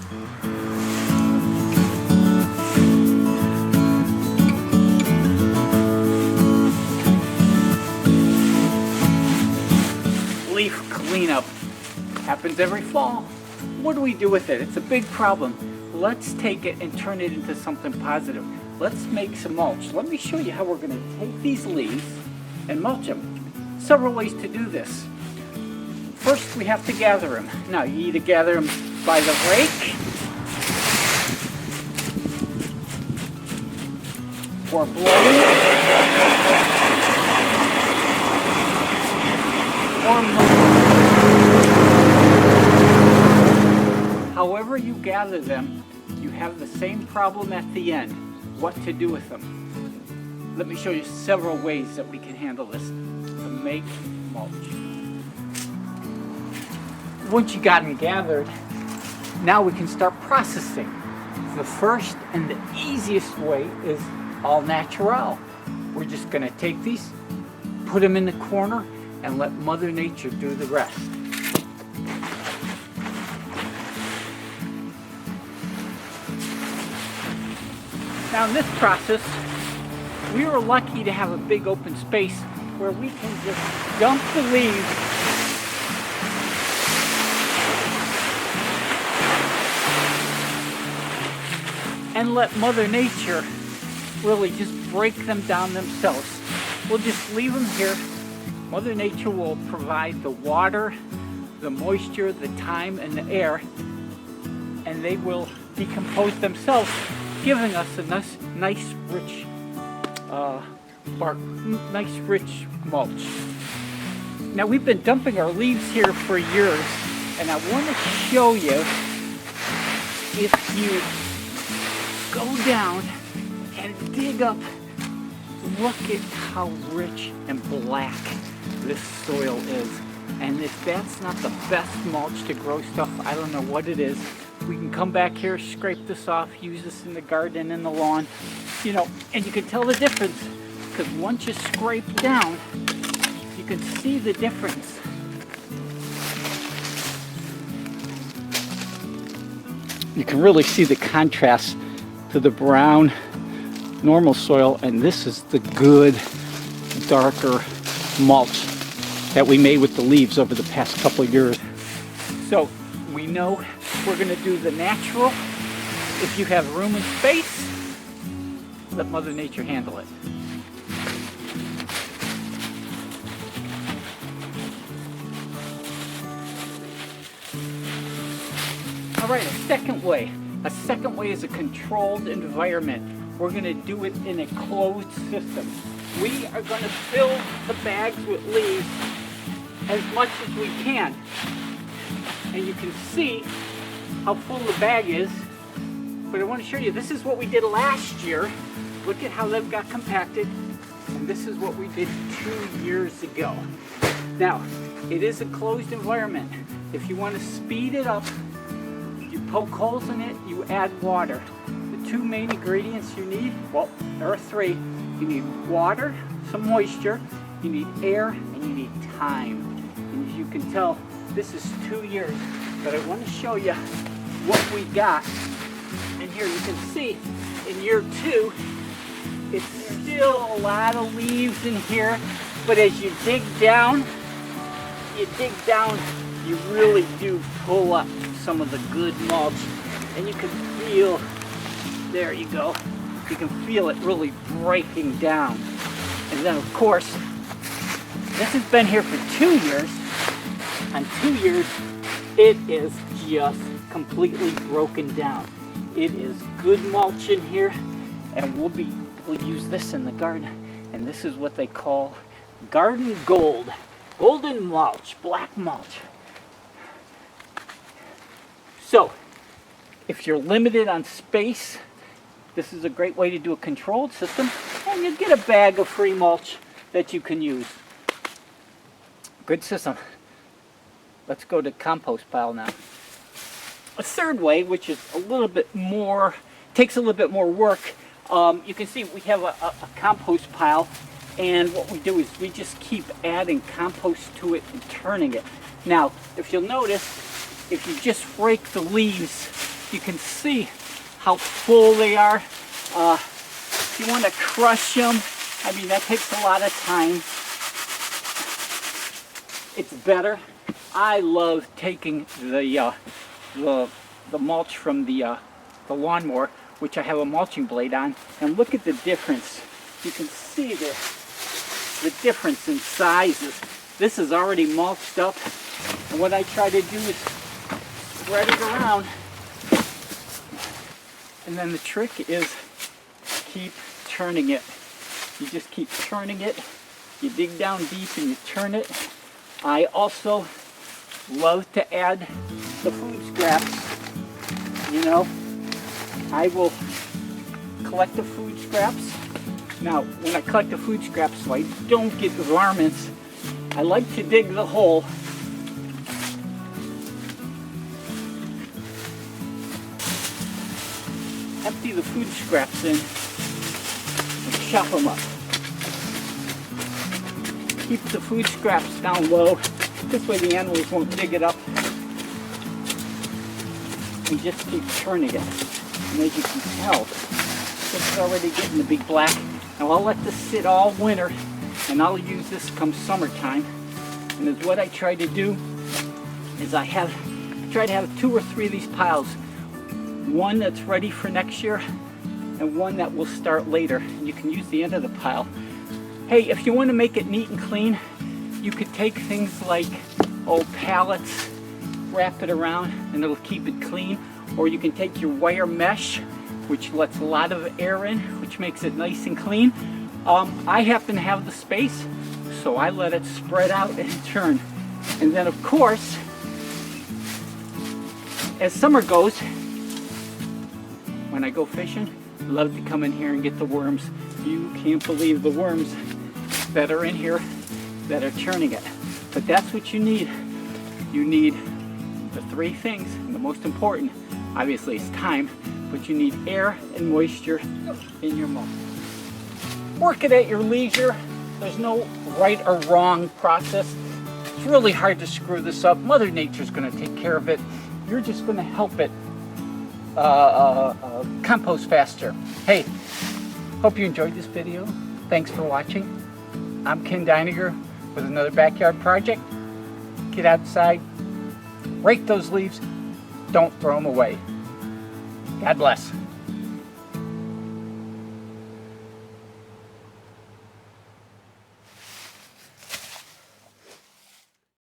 Leaf cleanup happens every fall. What do we do with it? It's a big problem. Let's take it and turn it into something positive. Let's make some mulch. Let me show you how we're going to take these leaves and mulch them. Several ways to do this. First, we have to gather them. Now, you either gather them by the rake or blowing or mowing. However you gather them, you have the same problem at the end. What to do with them. Let me show you several ways that we can handle this to make mulch. Once you got them gathered, now we can start processing. The first and the easiest way is all natural. We're just going to take these, put them in the corner, and let Mother Nature do the rest. Now in this process, we were lucky to have a big open space where we can just dump the leaves and let Mother Nature really just break them down themselves. We'll just leave them here. Mother Nature will provide the water, the moisture, the time, and the air, and they will decompose themselves, giving us a nice rich bark, nice rich mulch. Now we've been dumping our leaves here for years, and I want to show you, if you go down and dig up, look at how rich and black this soil is. And if that's not the best mulch to grow stuff, I don't know what it is. We can come back here, scrape this off, use this in the garden, in the lawn, you know, and you can tell the difference, because once you scrape down, you can see the difference. You can really see the contrast to the brown normal soil, and this is the good darker mulch that we made with the leaves over the past couple of years. So we know we're going to do the natural. If you have room and space, let Mother Nature handle it. All right, a second way is a controlled environment. We're going to do it in a closed system. We are going to fill the bags with leaves as much as we can. And you can see how full the bag is. But I want to show you, this is what we did last year. Look at how they've got compacted. And this is what we did 2 years ago. Now, it is a closed environment. If you want to speed it up, you poke holes in it, you add water. The two main ingredients you need, well, there are three. You need water, some moisture, you need air, and you need time. And as you can tell, this is 2 years. But I want to show you what we got. And here you can see, in year 2, it's still a lot of leaves in here. But as you dig down, you really do pull up some of the good mulch. And you can feel, there you go, you can feel it really breaking down. And then of course, this has been here for 2 years. And 2 years, it is just completely broken down. It is good mulch in here, and we'll use this in the garden. And this is what they call garden gold. Golden mulch, black mulch. So, if you're limited on space, this is a great way to do a controlled system, and you get a bag of free mulch that you can use. Good system. Let's go to compost pile now. A third way, which is a little bit more, takes a little bit more work, you can see we have a compost pile, and what we do is we just keep adding compost to it and turning it. Now, if you'll notice, if you just rake the leaves You can see how full they are. If you want to crush them, I mean, that takes a lot of time. It's better. I love taking the mulch from the lawnmower, which I have a mulching blade on, and look at the difference. You can see the difference in sizes. This is already mulched up, and what I try to do is spread it around. And then the trick is keep turning it. You just keep turning it. You dig down deep and you turn it. I also love to add the food scraps. You know, I will collect the food scraps. Now, when I collect the food scraps so I don't get varmints, I like to dig the hole. Empty the food scraps in and chop them up. Keep the food scraps down low. This way the animals won't dig it up. And just keep turning it. And as you can tell, it's already getting the big black. Now I'll let this sit all winter, and I'll use this come summertime. And as what I try to do is I try to have 2 or 3 of these piles. One that's ready for next year, and one that will start later. And you can use the end of the pile. Hey, if you want to make it neat and clean, you could take things like pallets, wrap it around, and it'll keep it clean. Or you can take your wire mesh, which lets a lot of air in, which makes it nice and clean. I happen to have the space, so I let it spread out and turn. And then of course, as summer goes, when I go fishing, I love to come in here and get the worms. You can't believe the worms that are in here that are churning it. But that's what you need. You need the 3 things, and the most important, obviously, is time, but you need air and moisture in your mulch. Work it at your leisure. There's no right or wrong process. It's really hard to screw this up. Mother Nature's going to take care of it. You're just going to help it compost faster. Hey, hope you enjoyed this video. Thanks for watching. I'm Ken Deininger with another backyard project. Get outside, rake those leaves, don't throw them away. God bless.